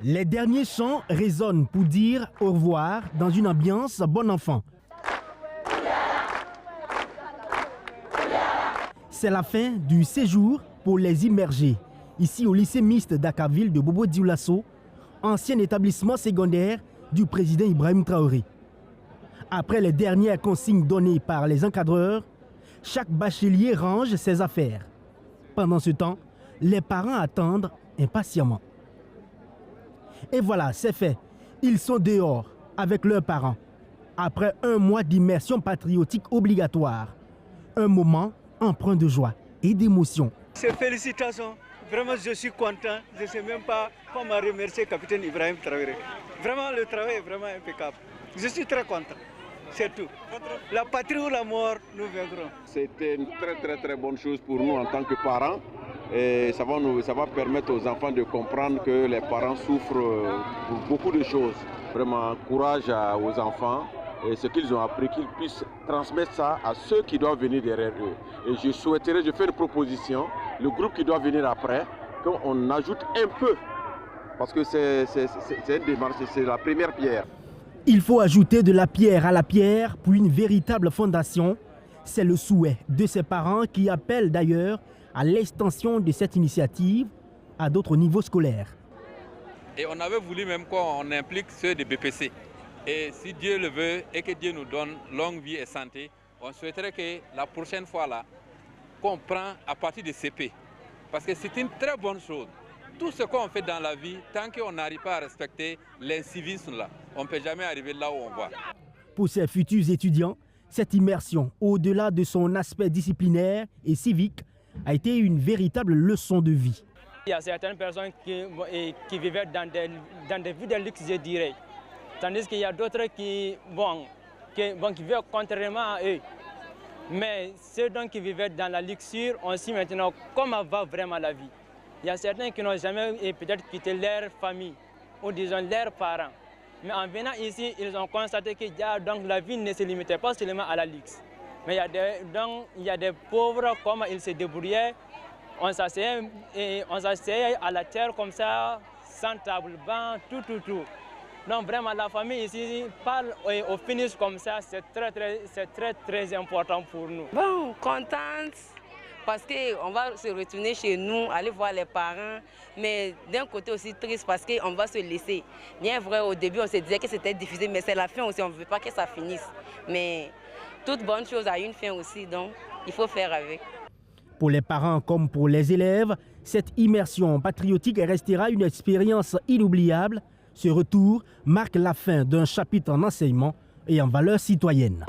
Les derniers chants résonnent pour dire au revoir dans une ambiance bon enfant. C'est la fin du séjour pour les immergés, ici au lycée mixte d'Akaville de Bobo Dioulasso, ancien établissement secondaire du président Ibrahim Traoré. Après les dernières consignes données par les encadreurs, chaque bachelier range ses affaires. Pendant ce temps, les parents attendent impatiemment. Et voilà, c'est fait. Ils sont dehors avec leurs parents. Après un mois d'immersion patriotique obligatoire. Un moment empreint de joie et d'émotion. Félicitations. Vraiment, je suis content. Je ne sais même pas comment remercier le capitaine Ibrahim Traoré. Vraiment, le travail est vraiment impeccable. Je suis très content. C'est tout. La patrie ou la mort, nous vaincrons. C'était une très bonne chose pour nous en tant que parents. Et ça va permettre aux enfants de comprendre que les parents souffrent pour beaucoup de choses. Vraiment, courage aux enfants. Et ce qu'ils ont appris, qu'ils puissent transmettre ça à ceux qui doivent venir derrière eux. Et je fais une proposition, le groupe qui doit venir après, qu'on ajoute un peu. Parce que c'est une démarche, c'est la première pierre. Il faut ajouter de la pierre à la pierre pour une véritable fondation. C'est le souhait de ses parents qui appellent d'ailleurs à l'extension de cette initiative à d'autres niveaux scolaires. Et on avait voulu même qu'on implique ceux des BPC. Et si Dieu le veut et que Dieu nous donne longue vie et santé, on souhaiterait que la prochaine fois là, qu'on prend à partir de CP. Parce que c'est une très bonne chose. Tout ce qu'on fait dans la vie, tant qu'on n'arrive pas à respecter l'incivisme là, on ne peut jamais arriver là où on va. Pour ces futurs étudiants, cette immersion, au-delà de son aspect disciplinaire et civique, a été une véritable leçon de vie. Il y a certaines personnes qui vivaient dans des vies de luxe, je dirais. Tandis qu'il y a d'autres qui vivent contrairement à eux. Mais ceux qui vivaient dans la luxure, on sait maintenant comment va vraiment la vie. Il y a certains qui n'ont jamais peut-être quitté leur famille ou disons leurs parents. Mais en venant ici, ils ont constaté que la vie ne se limitait pas seulement à la luxe. Mais il y a des pauvres, comment ils se débrouillaient. On s'asseyait à la terre comme ça, sans table, banc, tout. Donc vraiment la famille ici parle au finish comme ça, c'est très important pour nous. Bon, contente parce qu'on va se retourner chez nous, aller voir les parents, mais d'un côté aussi triste parce qu'on va se laisser. Bien vrai, au début on se disait que c'était difficile, mais c'est la fin aussi, on ne veut pas que ça finisse. Mais toute bonne chose a une fin aussi, donc il faut faire avec. Pour les parents comme pour les élèves, cette immersion patriotique restera une expérience inoubliable. Ce retour marque la fin d'un chapitre en enseignement et en valeurs citoyennes.